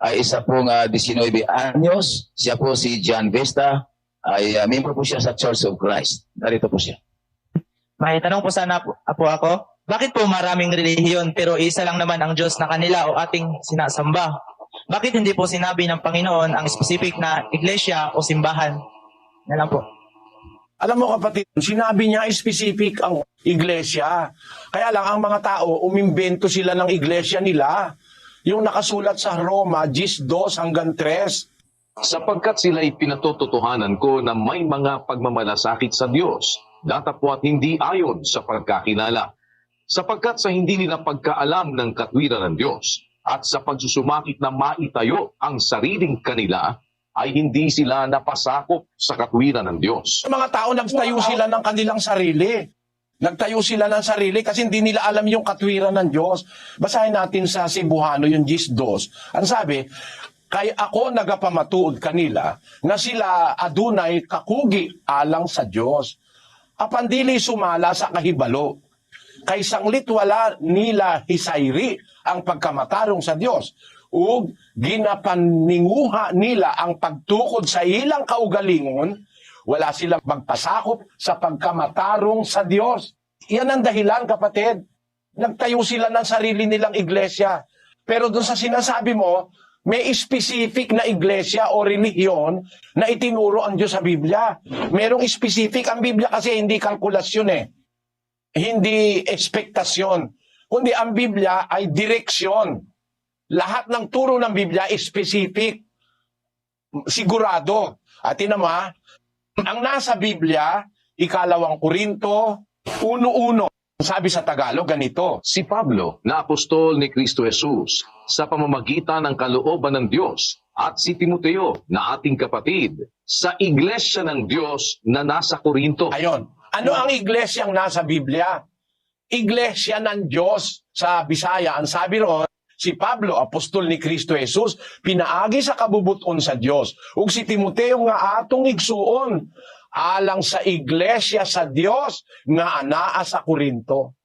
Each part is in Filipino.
ay isa pong 19 anyos. Siya po si John Vesta, ay member po siya sa Church of Christ. Narito po siya. May tanong po sana po ako. Bakit po maraming relihiyon pero isa lang naman ang Diyos na kanila o ating sinasamba? Bakit hindi po sinabi ng Panginoon ang specific na iglesia o simbahan? Yan lang po. Alam mo kapatid, sinabi niya specific ang iglesia. Kaya lang ang mga tao, umimbento sila ng iglesia nila. Yung nakasulat sa Roma, 12 hanggang 3. Sapagkat sila'y pinatututuhanan ko na may mga pagmamalasakit sa Diyos, datapwat hindi ayon sa pagkakilala. Sapagkat sa hindi nila pagkaalam ng katwiran ng Diyos, at sa pagsusumakit na maitayo ang sariling kanila, ay hindi sila napasakop sa katwiran ng Diyos. Mga tao, nagtayo sila ng kanilang sarili. Nagtayo sila ng sarili kasi hindi nila alam yung katwiran ng Diyos. Basahin natin sa Cebuano yung 12. Ang sabi, kay ako nagapamatuod kanila na sila adunay kakugi alang sa Diyos. Apan dili sumala sa kahibalo. Kay sanglit wala nila hisayri ang pagkamatarong sa Diyos. Ug ginapaninguha nila ang pagtukod sa ilang kaugalingon, wala silang magpasakop sa pagkamatarong sa Diyos. Yan ang dahilan, kapatid. Nagtayo sila ng sarili nilang iglesia. Pero doon sa sinasabi mo, may specific na iglesia o relihiyon na itinuro ang Diyos sa Biblia. Merong specific. Ang Biblia kasi hindi kalkulasyon Hindi ekspektasyon. Kundi ang Biblia ay direksyon. Lahat ng turo ng Biblia is specific. Sigurado. At tinama, ang nasa Biblia, 2 Korinto 1:1. Sabi sa Tagalog, ganito. Si Pablo, na apostol ni Kristo Jesus, sa pamamagitan ng kalooban ng Diyos, at si Timoteo, na ating kapatid, sa iglesia ng Diyos na nasa Korinto. Ayon. Ano ang iglesyang nasa Biblia? Iglesia ng Diyos. Sa Bisaya, ang sabi roon, si Pablo, apostol ni Kristo Jesus, pinaagi sa kabubuton sa Diyos. Ug si Timoteo nga atong igsuon, alang sa iglesia sa Diyos nga anaa sa Korinto.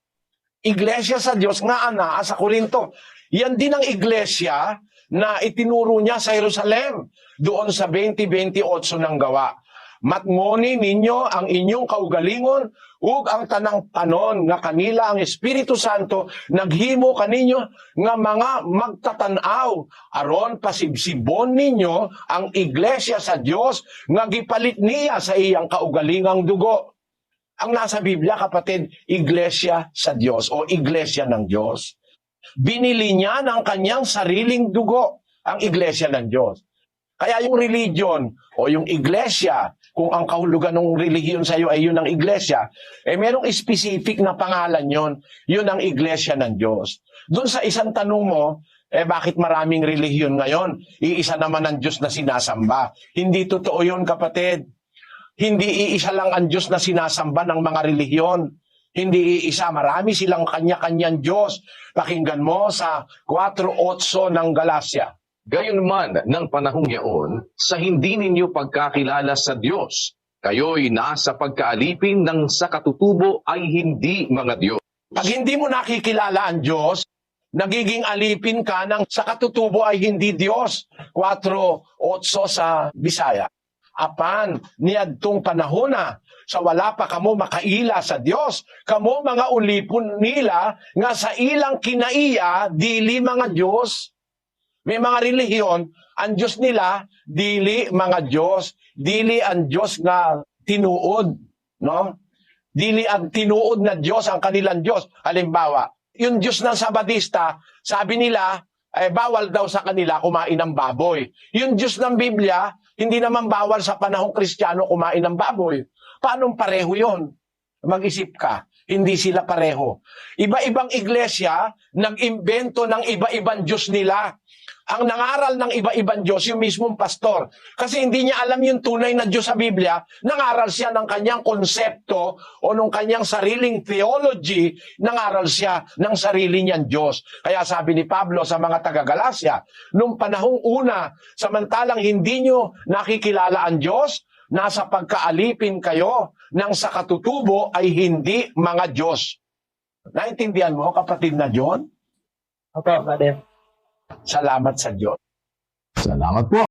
Iglesia sa Diyos nga anaa sa Korinto. Yan din ang iglesia na itinuro niya sa Jerusalem, doon sa 20:28 ng Gawa. Matngoni ninyo ang inyong kaugalingon ug ang tanang panon nga kanila ang Espiritu Santo naghimo kaninyo nga mga magtatanaw aron pasibsibon ninyo ang iglesia sa Dios nga gipalit niya sa iyang kaugalingang dugo. Ang nasa Biblia, kapatid, iglesia sa Dios o iglesia ng Diyos. Binili niya ng kanyang sariling dugo ang iglesia ng Diyos. Kaya yung religion o yung iglesia, kung ang kahulugan ng relihiyon sa iyo ay yun ang iglesia, merong specific na pangalan yon. Yun ang iglesia ng Diyos. Doon sa isang tanong mo, bakit maraming relihiyon ngayon? Iisa naman ang Diyos na sinasamba. Hindi totoo yun, kapatid. Hindi iisa lang ang Diyos na sinasamba ng mga relihiyon. Hindi iisa, marami silang kanya-kanyang Diyos. Pakinggan mo sa 4:8 ng Galacia. Gayunman ng panahong yaon, sa hindi ninyo pagkakilala sa Diyos, kayo'y nasa pagkaalipin ng sa katutubo ay hindi mga Diyos. Pag hindi mo nakikilala ang Diyos, nagiging alipin ka ng sa katutubo ay hindi Diyos. 4:8 sa Bisaya. Apan, niadtong panahon na, sa wala pa kamo makaila sa Diyos, kamo mga ulipon nila, nga sa ilang kinaiya, dili mga Diyos. May mga relihiyon, ang Diyos nila, dili mga Diyos. Dili ang Diyos nga tinuod. No? Dili ang tinuod na Diyos ang kanilang Diyos. Halimbawa, yung Diyos ng Sabadista, sabi nila, bawal daw sa kanila kumain ng baboy. Yung Diyos ng Biblia, hindi naman bawal sa panahong Kristiyano kumain ng baboy. Paano pareho yon? Mag-isip ka. Hindi sila pareho. Iba-ibang iglesia, nag-imbento ng iba-ibang Diyos nila. Ang nangaral ng iba-ibang Diyos, yung mismong pastor. Kasi hindi niya alam yung tunay na Diyos sa Biblia, nangaral siya ng kanyang konsepto o ng kanyang sariling theology, nangaral siya ng sarili niyang Diyos. Kaya sabi ni Pablo sa mga taga-Galacia, nung panahong una, samantalang hindi niyo nakikilala ang Diyos, nasa pagkaalipin kayo ng sa katutubo ay hindi mga Diyos. Naintindihan mo, kapatid na John? Okay, Father. Salamat sa Diyos. Salamat po.